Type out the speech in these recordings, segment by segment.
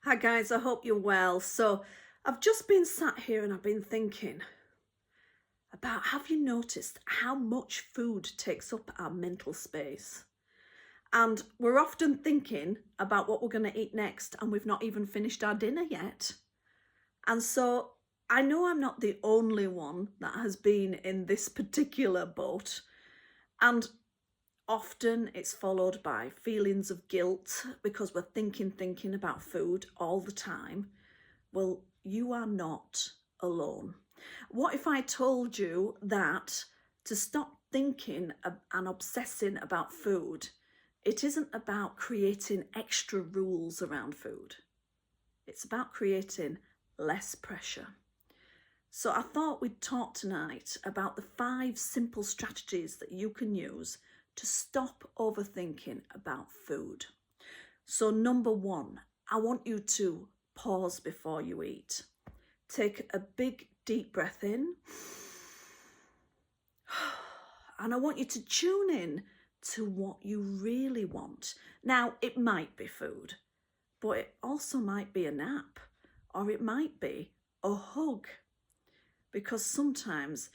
Hi guys, I hope you're well. So I've just been sat here and I've been thinking about, have you noticed how much food takes up our mental space? And we're often thinking about what we're going to eat next and we've not even finished our dinner yet. And so I know I'm not the only one that has been in this particular boat. And often it's followed by feelings of guilt because we're thinking about food all the time. Well, you are not alone. What if I told you that to stop thinking and obsessing about food, it isn't about creating extra rules around food. It's about creating less pressure. So I thought we'd talk tonight about the 5 simple strategies that you can use to stop overthinking about food. So number 1, I want you to pause before you eat. Take a big deep breath in. And I want you to tune in to what you really want. Now, it might be food, but it also might be a nap, or it might be a hug. Because sometimes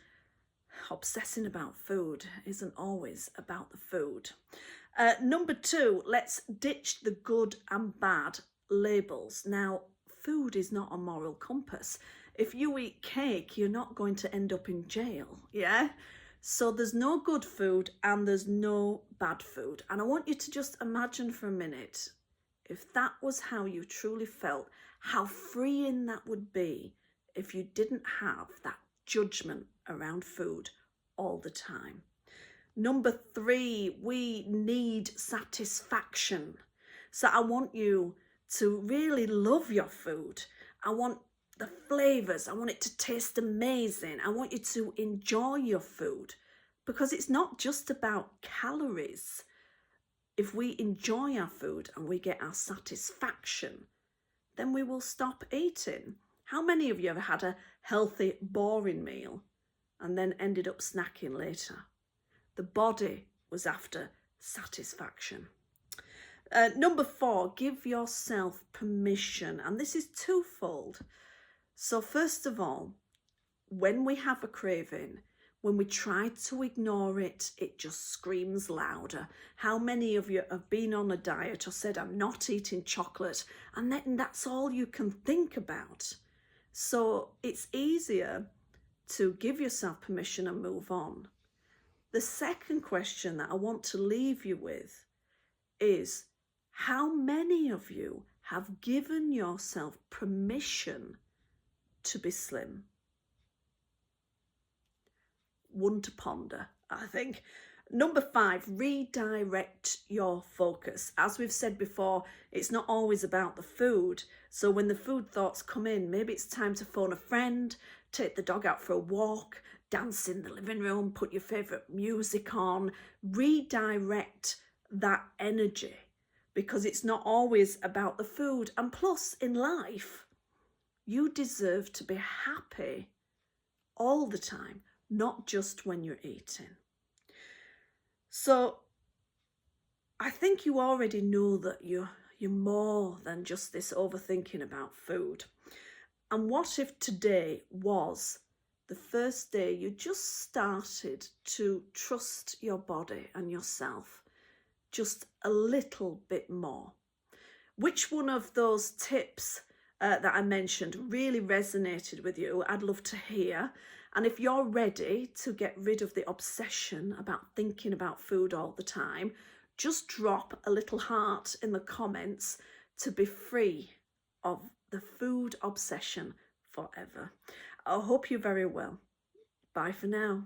obsessing about food isn't always about the food. Number 2, let's ditch the good and bad labels. Now, food is not a moral compass. If you eat cake, you're not going to end up in jail, yeah? So there's no good food and there's no bad food. And I want you to just imagine for a minute, if that was how you truly felt, how freeing that would be if you didn't have that judgment around food all the time. Number 3, we need satisfaction. So I want you to really love your food. I want the flavors. I want it to taste amazing. I want you to enjoy your food because it's not just about calories. If we enjoy our food and we get our satisfaction, then we will stop eating. How many of you have had a healthy, boring meal and then ended up snacking later? The body was after satisfaction. Number 4, give yourself permission. And this is twofold. So first of all, when we have a craving, when we try to ignore it, it just screams louder. How many of you have been on a diet or said, I'm not eating chocolate, and then that's all you can think about? So it's easier to give yourself permission and move on. The second question that I want to leave you with is, how many of you have given yourself permission to be slim? One to ponder, I think. Number 5, redirect your focus. As we've said before, it's not always about the food. So when the food thoughts come in, maybe it's time to phone a friend, take the dog out for a walk, dance in the living room, put your favourite music on. Redirect that energy because it's not always about the food. And plus, in life, you deserve to be happy all the time, not just when you're eating. So I think you already know that you're more than just this overthinking about food. And what if today was the first day you just started to trust your body and yourself just a little bit more? Which one of those tips that I mentioned really resonated with you? I'd love to hear. And if you're ready to get rid of the obsession about thinking about food all the time, just drop a little heart in the comments to be free of the food obsession forever. I hope you're very well. Bye for now.